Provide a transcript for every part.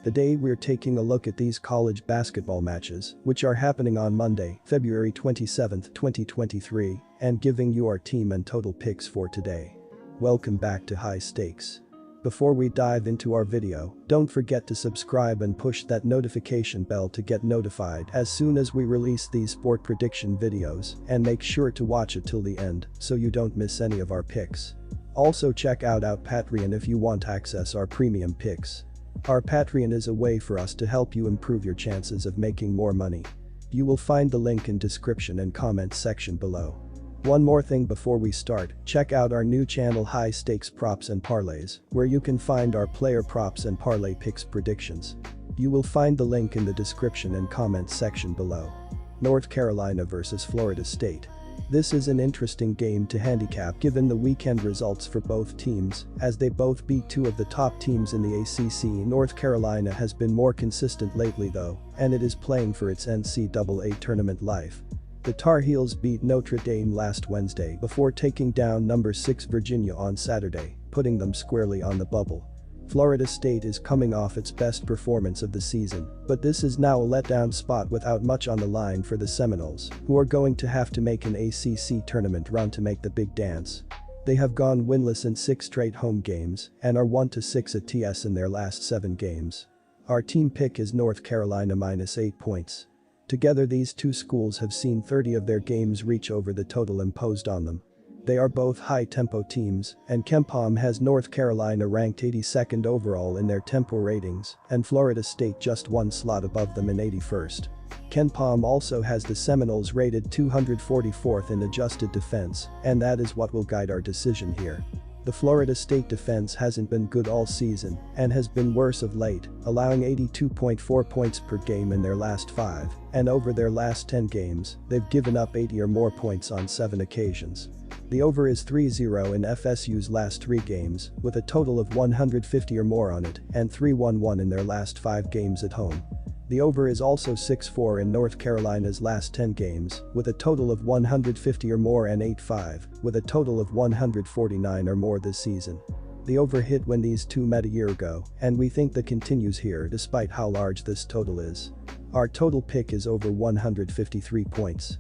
Today we're taking a look at these college basketball matches, which are happening on Monday, February 27, 2023, and giving you our team and total picks for today. Welcome back to High Stakes. Before we dive into our video, don't forget to subscribe and push that notification bell to get notified as soon as we release these sport prediction videos, and make sure to watch it till the end so you don't miss any of our picks. Also check out our Patreon if you want access our premium picks. Our Patreon is a way for us to help you improve your chances of making more money. You will find the link in description and comments section below. One more thing before we start, check out our new channel High Stakes Props and Parlays, where you can find our player props and parlay picks predictions. You will find the link in the description and comments section below. North Carolina vs Florida State. This is an interesting game to handicap given the weekend results for both teams, as they both beat two of the top teams in the ACC. North Carolina has been more consistent lately though, and it is playing for its NCAA tournament life. The Tar Heels beat Notre Dame last Wednesday before taking down number 6 Virginia on Saturday, putting them squarely on the bubble. Florida State is coming off its best performance of the season, but this is now a letdown spot without much on the line for the Seminoles, who are going to have to make an ACC tournament run to make the big dance. They have gone winless in 6 straight home games and are 1-6 at TS in their last 7 games. Our team pick is North Carolina -8 points. Together these two schools have seen 30 of their games reach over the total imposed on them. They are both high-tempo teams, and KenPom has North Carolina ranked 82nd overall in their tempo ratings, and Florida State just one slot above them in 81st. KenPom also has the Seminoles rated 244th in adjusted defense, and that is what will guide our decision here. The Florida State defense hasn't been good all season and has been worse of late, allowing 82.4 points per game in their last 5, and over their last 10 games, they've given up 80 or more points on 7 occasions. The over is 3-0 in FSU's last 3 games, with a total of 150 or more on it, and 3-1-1 in their last 5 games at home. The over is also 6-4 in North Carolina's last 10 games, with a total of 150 or more, and 8-5, with a total of 149 or more this season. The over hit when these two met a year ago, and we think that continues here despite how large this total is. Our total pick is over 153 points.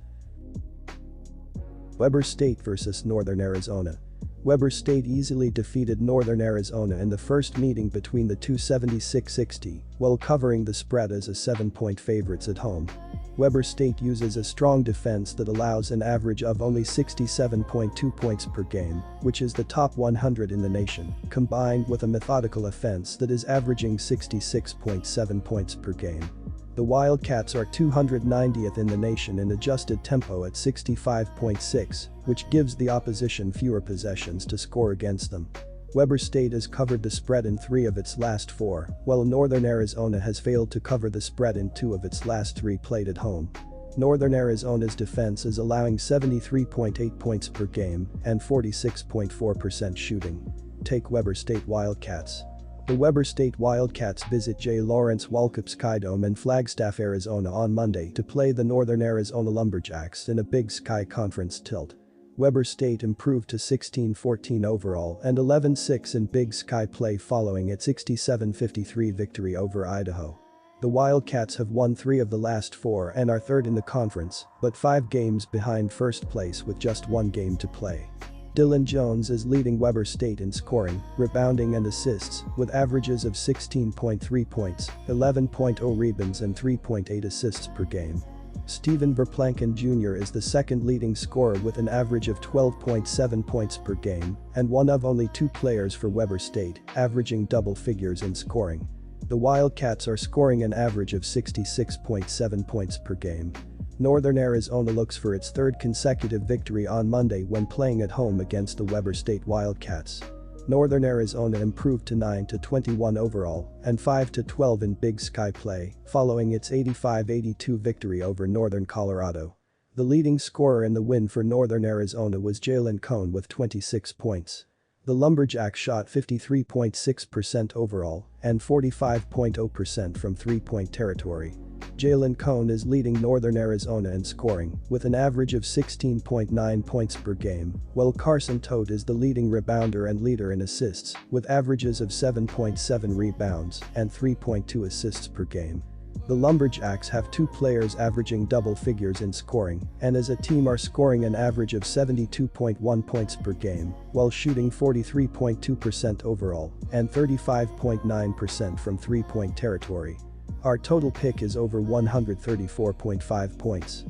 Weber State vs Northern Arizona. Weber State easily defeated Northern Arizona in the first meeting between the two 76-60, while covering the spread as a 7-point favorites at home. Weber State uses a strong defense that allows an average of only 67.2 points per game, which is the top 100 in the nation, combined with a methodical offense that is averaging 66.7 points per game. The Wildcats are 290th in the nation in adjusted tempo at 65.6, which gives the opposition fewer possessions to score against them. Weber State has covered the spread in 3 of its last 4, while Northern Arizona has failed to cover the spread in 2 of its last 3 played at home. Northern Arizona's defense is allowing 73.8 points per game and 46.4% shooting. Take Weber State Wildcats. The Weber State Wildcats visit J. Lawrence Walkup Skydome in Flagstaff, Arizona on Monday to play the Northern Arizona Lumberjacks in a Big Sky Conference tilt. Weber State improved to 16-14 overall and 11-6 in Big Sky play following its 67-53 victory over Idaho. The Wildcats have won 3 of the last 4 and are 3rd in the conference, but 5 games behind first place with just 1 game to play. Dylan Jones is leading Weber State in scoring, rebounding and assists, with averages of 16.3 points, 11.0 rebounds and 3.8 assists per game. Steven Verplanken Jr. is the 2nd leading scorer with an average of 12.7 points per game, and one of only 2 players for Weber State, averaging double figures in scoring. The Wildcats are scoring an average of 66.7 points per game. Northern Arizona looks for its 3rd consecutive victory on Monday when playing at home against the Weber State Wildcats. Northern Arizona improved to 9-21 overall and 5-12 in Big Sky play, following its 85-82 victory over Northern Colorado. The leading scorer in the win for Northern Arizona was Jalen Cone with 26 points. The Lumberjacks shot 53.6% overall and 45.0% from 3-point territory. Jalen Cone is leading Northern Arizona in scoring with an average of 16.9 points per game, while Carson Tote is the leading rebounder and leader in assists with averages of 7.7 rebounds and 3.2 assists per game. The Lumberjacks have two players averaging double figures in scoring and as a team are scoring an average of 72.1 points per game while shooting 43.2% overall and 35.9% from three-point territory. Our total pick is over 134.5 points.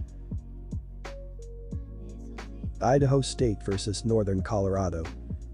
Idaho State vs Northern Colorado.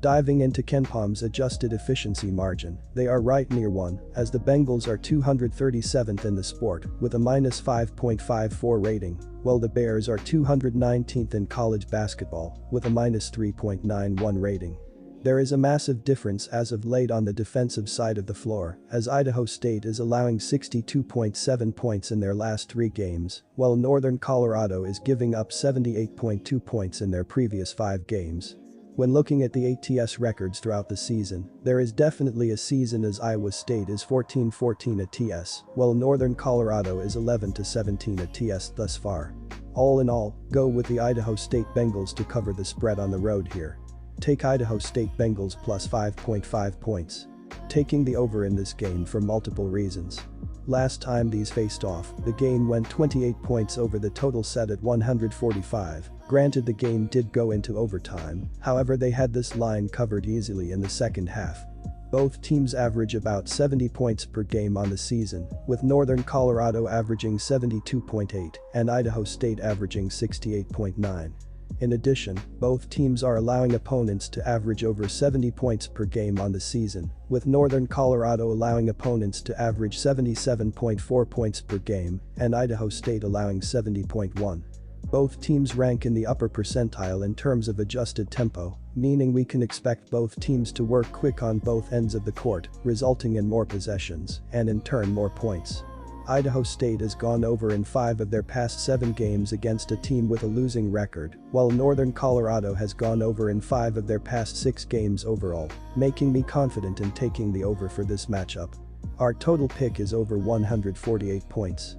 Diving into KenPom's adjusted efficiency margin, they are right near 1, as the Bengals are 237th in the sport with a -5.54 rating, while the Bears are 219th in college basketball with a -3.91 rating. There is a massive difference as of late on the defensive side of the floor, as Idaho State is allowing 62.7 points in their last 3 games, while Northern Colorado is giving up 78.2 points in their previous 5 games. When looking at the ATS records throughout the season, there is definitely a season as Iowa State is 14-14 ATS, while Northern Colorado is 11-17 ATS thus far. All in all, go with the Idaho State Bengals to cover the spread on the road here. Take Idaho State Bengals plus 5.5 points. Taking the over in this game for multiple reasons. Last time these faced off, the game went 28 points over the total set at 145. Granted, the game did go into overtime, however they had this line covered easily in the second half. Both teams average about 70 points per game on the season, with Northern Colorado averaging 72.8 and Idaho State averaging 68.9. In addition, both teams are allowing opponents to average over 70 points per game on the season, with Northern Colorado allowing opponents to average 77.4 points per game and Idaho State allowing 70.1. Both teams rank in the upper percentile in terms of adjusted tempo, meaning we can expect both teams to work quick on both ends of the court, resulting in more possessions and in turn more points. Idaho State has gone over in 5 of their past 7 games against a team with a losing record, while Northern Colorado has gone over in 5 of their past 6 games overall, making me confident in taking the over for this matchup. Our total pick is over 148 points.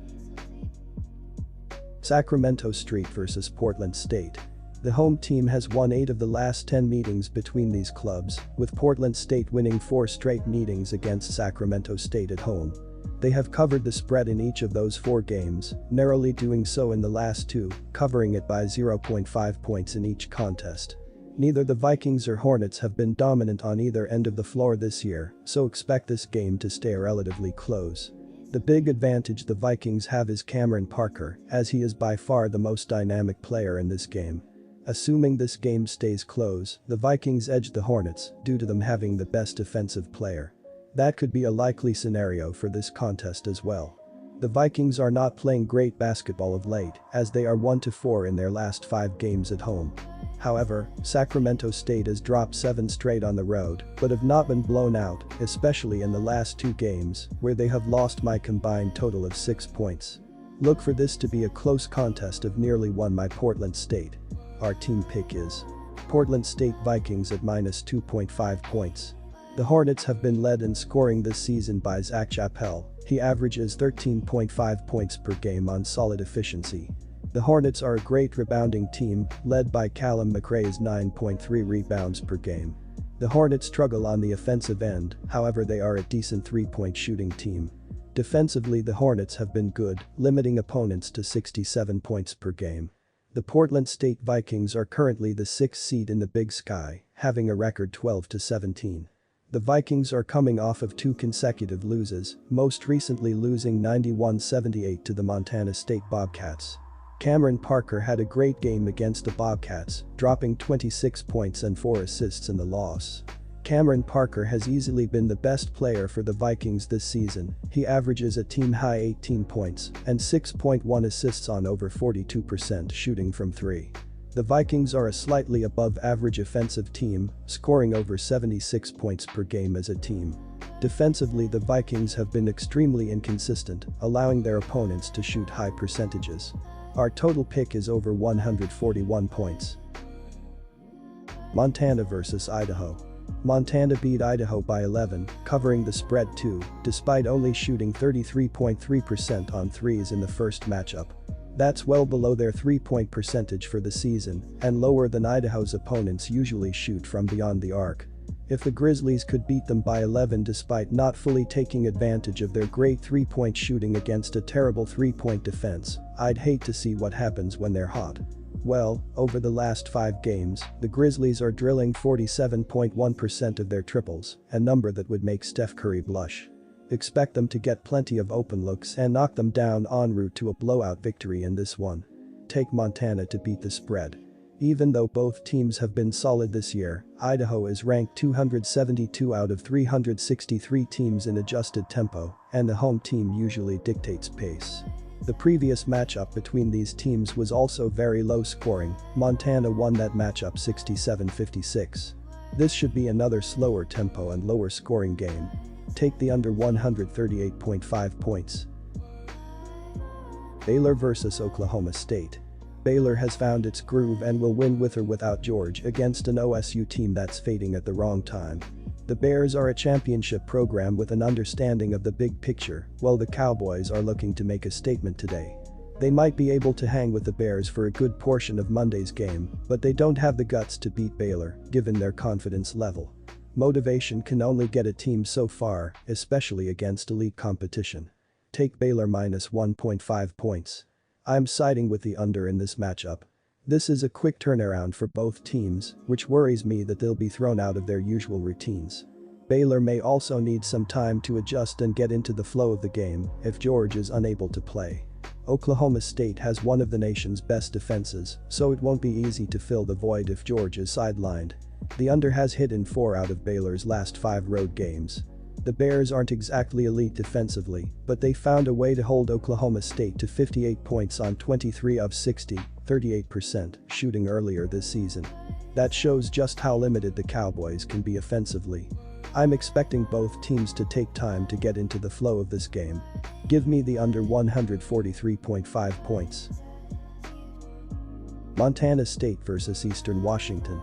Sacramento State vs Portland State. The home team has won 8 of the last 10 meetings between these clubs, with Portland State winning 4 straight meetings against Sacramento State at home. They have covered the spread in each of those 4 games, narrowly doing so in the last 2, covering it by 0.5 points in each contest. Neither the Vikings or Hornets have been dominant on either end of the floor this year, so expect this game to stay relatively close. The big advantage the Vikings have is Cameron Parker, as he is by far the most dynamic player in this game. Assuming this game stays close, the Vikings edge the Hornets due to them having the best defensive player. That could be a likely scenario for this contest as well. The Vikings are not playing great basketball of late, as they are 1-4 in their last 5 games at home. However, Sacramento State has dropped 7 straight on the road, but have not been blown out, especially in the last 2 games, where they have lost my combined total of 6 points. Look for this to be a close contest of nearly won by Portland State. Our team pick is Portland State Vikings at -2.5 points. The Hornets have been led in scoring this season by Zach Chappell. He averages 13.5 points per game on solid efficiency. The Hornets are a great rebounding team, led by Callum McRae's 9.3 rebounds per game. The Hornets struggle on the offensive end, however they are a decent 3-point shooting team. Defensively, the Hornets have been good, limiting opponents to 67 points per game. The Portland State Vikings are currently the 6th seed in the Big Sky, having a record 12-17. The Vikings are coming off of 2 consecutive losses, most recently losing 91-78 to the Montana State Bobcats. Cameron Parker had a great game against the Bobcats, dropping 26 points and 4 assists in the loss. Cameron Parker has easily been the best player for the Vikings this season. He averages a team-high 18 points and 6.1 assists on over 42% shooting from 3. The Vikings are a slightly above average offensive team, scoring over 76 points per game as a team. Defensively, the Vikings have been extremely inconsistent, allowing their opponents to shoot high percentages. Our total pick is over 141 points. Montana vs Idaho. Montana beat Idaho by 11, covering the spread too, despite only shooting 33.3% on threes in the first matchup. That's well below their three-point percentage for the season and lower than Idaho's opponents usually shoot from beyond the arc. If the Grizzlies could beat them by 11 despite not fully taking advantage of their great three-point shooting against a terrible three-point defense, I'd hate to see what happens when they're hot. Well, over the last 5 games, the Grizzlies are drilling 47.1% of their triples, a number that would make Steph Curry blush. Expect them to get plenty of open looks and knock them down en route to a blowout victory in this one. Take Montana to beat the spread. Even though both teams have been solid this year, Idaho is ranked 272 out of 363 teams in adjusted tempo, and the home team usually dictates pace. The previous matchup between these teams was also very low scoring. Montana won that matchup 67-56. This should be another slower tempo and lower scoring game. Take the under 138.5 points. Baylor vs Oklahoma State. Baylor has found its groove and will win with or without George against an OSU team that's fading at the wrong time. The Bears are a championship program with an understanding of the big picture, while the Cowboys are looking to make a statement today. They might be able to hang with the Bears for a good portion of Monday's game, but they don't have the guts to beat Baylor, given their confidence level. Motivation can only get a team so far, especially against elite competition. Take Baylor minus 1.5 points. I'm siding with the under in this matchup. This is a quick turnaround for both teams, which worries me that they'll be thrown out of their usual routines. Baylor may also need some time to adjust and get into the flow of the game if George is unable to play. Oklahoma State has one of the nation's best defenses, so it won't be easy to fill the void if George is sidelined. The under has hit in 4 out of Baylor's last 5 road games. The Bears aren't exactly elite defensively, but they found a way to hold Oklahoma State to 58 points on 23 of 60, 38% shooting earlier this season. That shows just how limited the Cowboys can be offensively. I'm expecting both teams to take time to get into the flow of this game. Give me the under 143.5 points. Montana State vs Eastern Washington.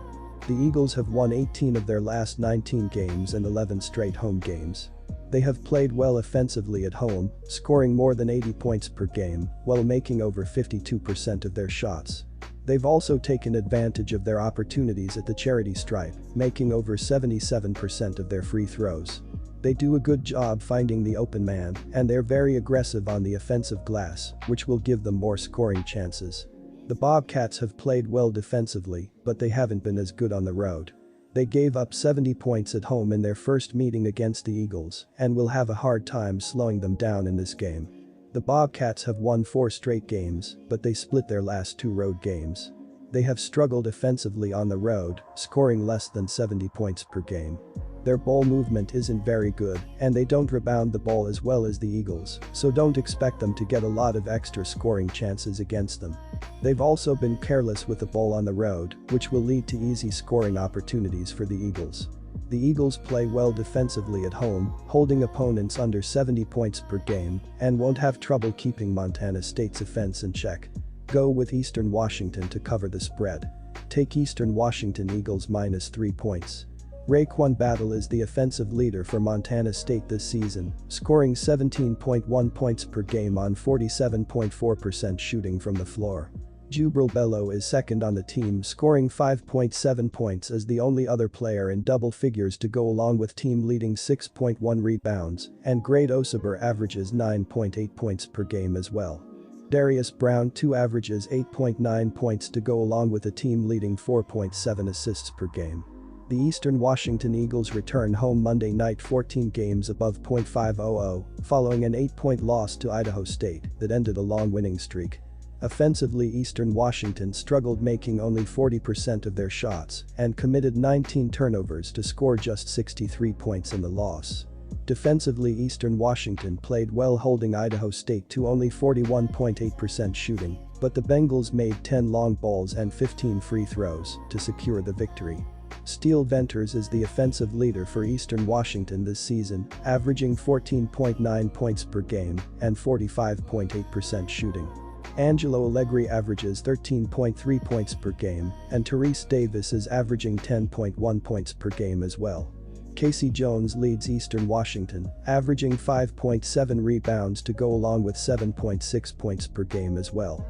The Eagles have won 18 of their last 19 games and 11 straight home games. They have played well offensively at home, scoring more than 80 points per game, while making over 52% of their shots. They've also taken advantage of their opportunities at the charity stripe, making over 77% of their free throws. They do a good job finding the open man, and they're very aggressive on the offensive glass, which will give them more scoring chances. The Bobcats have played well defensively, but they haven't been as good on the road. They gave up 70 points at home in their first meeting against the Eagles and will have a hard time slowing them down in this game. The Bobcats have won 4 straight games, but they split their last 2 road games. They have struggled offensively on the road, scoring less than 70 points per game. Their ball movement isn't very good, and they don't rebound the ball as well as the Eagles, so don't expect them to get a lot of extra scoring chances against them. They've also been careless with the ball on the road, which will lead to easy scoring opportunities for the Eagles. The Eagles play well defensively at home, holding opponents under 70 points per game, and won't have trouble keeping Montana State's offense in check. Go with Eastern Washington to cover the spread. Take Eastern Washington Eagles minus 3 points. Raekwon Battle is the offensive leader for Montana State this season, scoring 17.1 points per game on 47.4% shooting from the floor. Jubril Bello is second on the team, scoring 5.7 points as the only other player in double figures to go along with team-leading 6.1 rebounds, and Great Osaber averages 9.8 points per game as well. Darius Brown too averages 8.9 points to go along with a team-leading 4.7 assists per game. The Eastern Washington Eagles return home Monday night 14 games above .500, following an 8-point loss to Idaho State that ended a long winning streak. Offensively, Eastern Washington struggled, making only 40% of their shots and committed 19 turnovers to score just 63 points in the loss. Defensively, Eastern Washington played well, holding Idaho State to only 41.8% shooting, but the Bengals made 10 long balls and 15 free throws to secure the victory. Steele Venters is the offensive leader for Eastern Washington this season, averaging 14.9 points per game and 45.8% shooting. Angelo Allegri averages 13.3 points per game, and Therese Davis is averaging 10.1 points per game as well. Casey Jones leads Eastern Washington, averaging 5.7 rebounds to go along with 7.6 points per game as well.